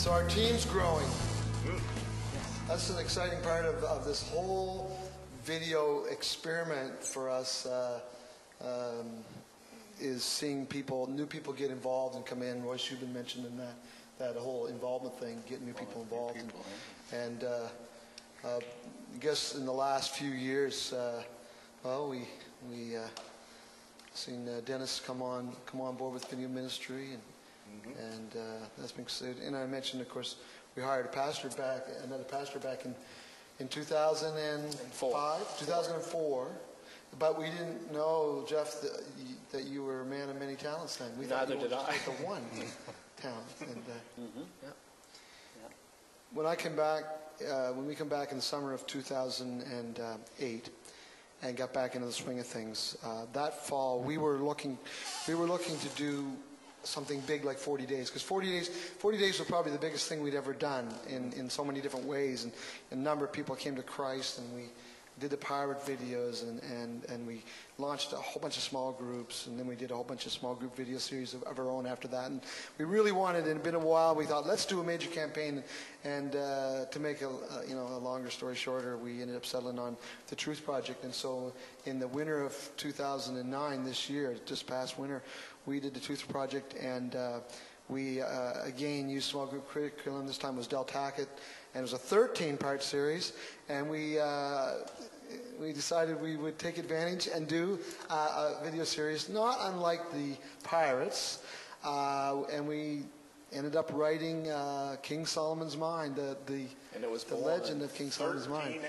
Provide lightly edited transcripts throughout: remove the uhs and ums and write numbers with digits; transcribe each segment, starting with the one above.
So our team's growing. That's an exciting part of this whole video experiment for us, is seeing new people get involved and come in. Royce, you've been mentioning that whole involvement thing, getting new people involved. And I guess in the last few years, we seen Dennis come on board with video ministry, and that's been exciting. And I mentioned, of course, we hired another pastor back in 2004. But we didn't know, Jeff, that you were a man of many talents then. We Neither did I. Just the one talent. And, when I came back, when we come back in the summer of 2008, and got back into the swing of things, that fall we were looking to do something big like 40 days, because 40 days was probably the biggest thing we'd ever done in so many different ways, and a number of people came to Christ, and we did the pirate videos, and we launched a whole bunch of small groups, and then we did a whole bunch of small group video series of our own after that. And we really wanted, and it had been a while, we thought, let's do a major campaign. And to make a longer story shorter, we ended up settling on the Truth Project. And so in the winter of 2009, this year, this past winter, we did the Truth Project, and we again used small group curriculum. This time was Del Tackett, and it was a 13-part series. And we decided we would take advantage and do a video series not unlike the Pirates, and we ended up writing King Solomon's Mind, the legend of King Solomon's Mind.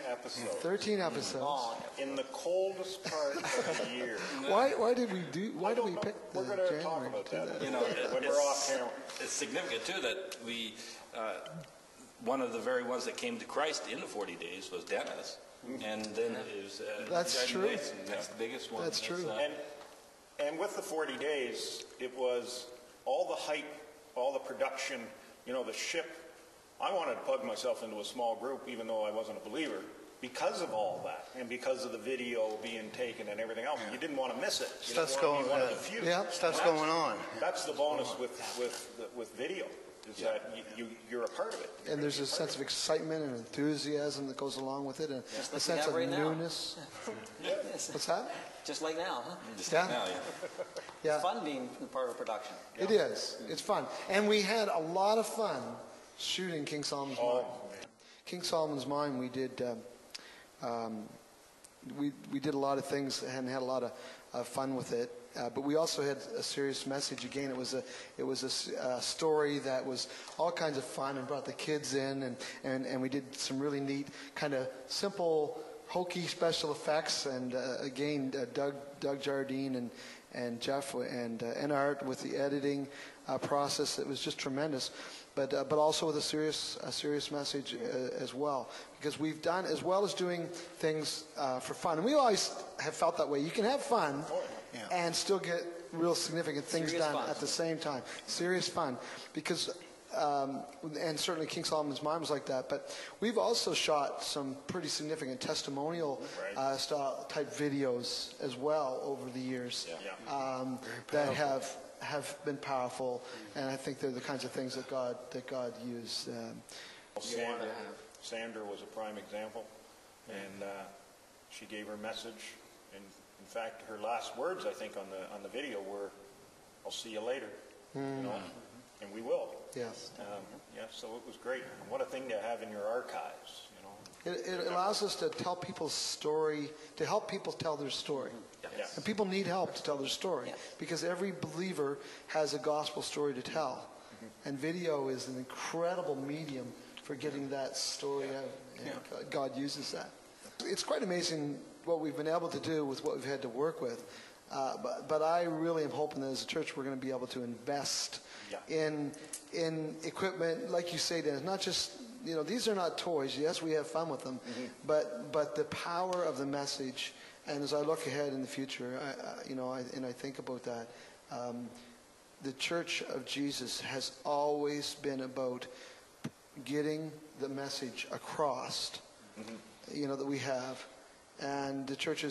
13 episodes. In the coldest part of the year. Why did we pick We're going to talk about that. When we're off camera. It's significant too that we one of the very ones that came to Christ in the 40 days was Dennis. And then it was that's true. Mason. That's the biggest one. That's true. And with the 40 days, it was all the hype, all the production, the ship. I wanted to plug myself into a small group, even though I wasn't a believer, because of all that, and because of the video being taken and everything else. You didn't want to miss it. Stuff's going on. That's the bonus with video. Is that you're a part of it. And there's a sense of excitement and enthusiasm that goes along with it, and a sense of newness. What's that? Just like now, huh? Just like now, yeah. It's fun being part of production. It is. It's fun. And we had a lot of fun shooting King Solomon's Mind. King Solomon's Mind, we did we did a lot of things and had a lot of fun with it. But we also had a serious message. Again, it was a story that was all kinds of fun and brought the kids in, and we did some really neat kind of simple, hokey special effects. And again, Doug Jardine and Jeff and Art with the editing process. It was just tremendous. But also with a serious message as well, because we've done, as well as doing things for fun, and we always have felt that way. You can have fun and still get real significant things done at the same time. Serious fun, because and certainly King Solomon's Mind was like that. But we've also shot some pretty significant testimonial style type videos as well over the years that have been powerful, and I think they're the kinds of things that God used. Sandra was a prime example, and she gave her message. And in fact, her last words, I think, on the video were, "I'll see you later," and we will. Yes. So it was great. And what a thing to have in your archives. It allows us to tell people's story, to help people tell their story. Yes. And people need help to tell their story, because every believer has a gospel story to tell. And video is an incredible medium for getting that story out. And God uses that. It's quite amazing what we've been able to do with what we've had to work with. But I really am hoping that as a church we're going to be able to invest in equipment, like you say, Dennis, not just, these are not toys. Yes, we have fun with them, but the power of the message. And as I look ahead in the future, I think about that, the Church of Jesus has always been about getting the message across, that we have. And the church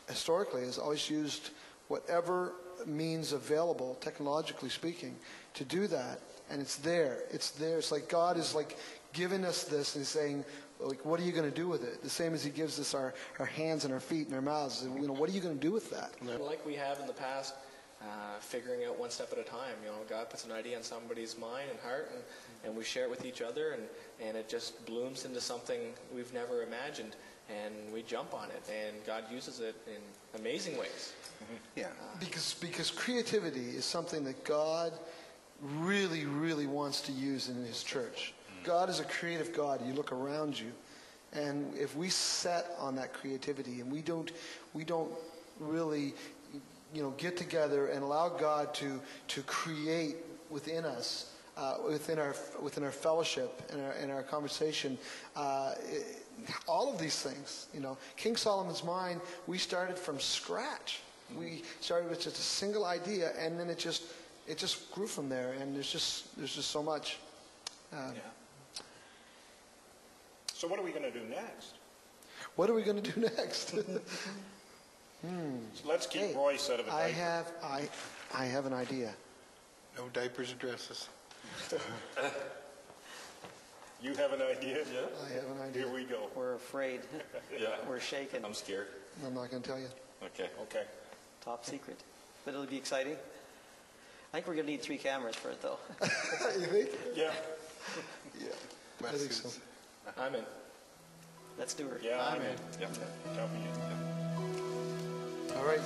historically has always used whatever means available, technologically speaking, to do that. And it's there. It's there. It's like God is like giving us this and saying, like, what are you going to do with it? The same as he gives us our hands and our feet and our mouths. You know, what are you going to do with that? Like we have in the past, figuring out one step at a time. You know, God puts an idea in somebody's mind and heart, and we share it with each other, and it just blooms into something we've never imagined, and we jump on it, and God uses it in amazing ways. Yeah. Because creativity is something that God really, really wants to use in his church. God is a creative God. You look around you, and if we set on that creativity and we don't really, you know, get together and allow God to create within us, within our fellowship and our conversation, all of these things, you know, King Solomon's mind, we started from scratch. We started with just a single idea, and then it just grew from there. And there's just so much. So what are we going to do next? What are we going to do next? So let's keep Royce out of a diaper. I have an idea. No diapers or dresses. You have an idea? Yeah. I have an idea. Here we go. We're afraid. Yeah. We're shaken. I'm scared. I'm not going to tell you. Okay. Okay. Top secret. But it'll be exciting. I think we're going to need 3 cameras for it, though. You think? Yeah. Yeah. I think so. I'm in. Let's do it. Yeah, I'm in. Yeah. Copy. All right.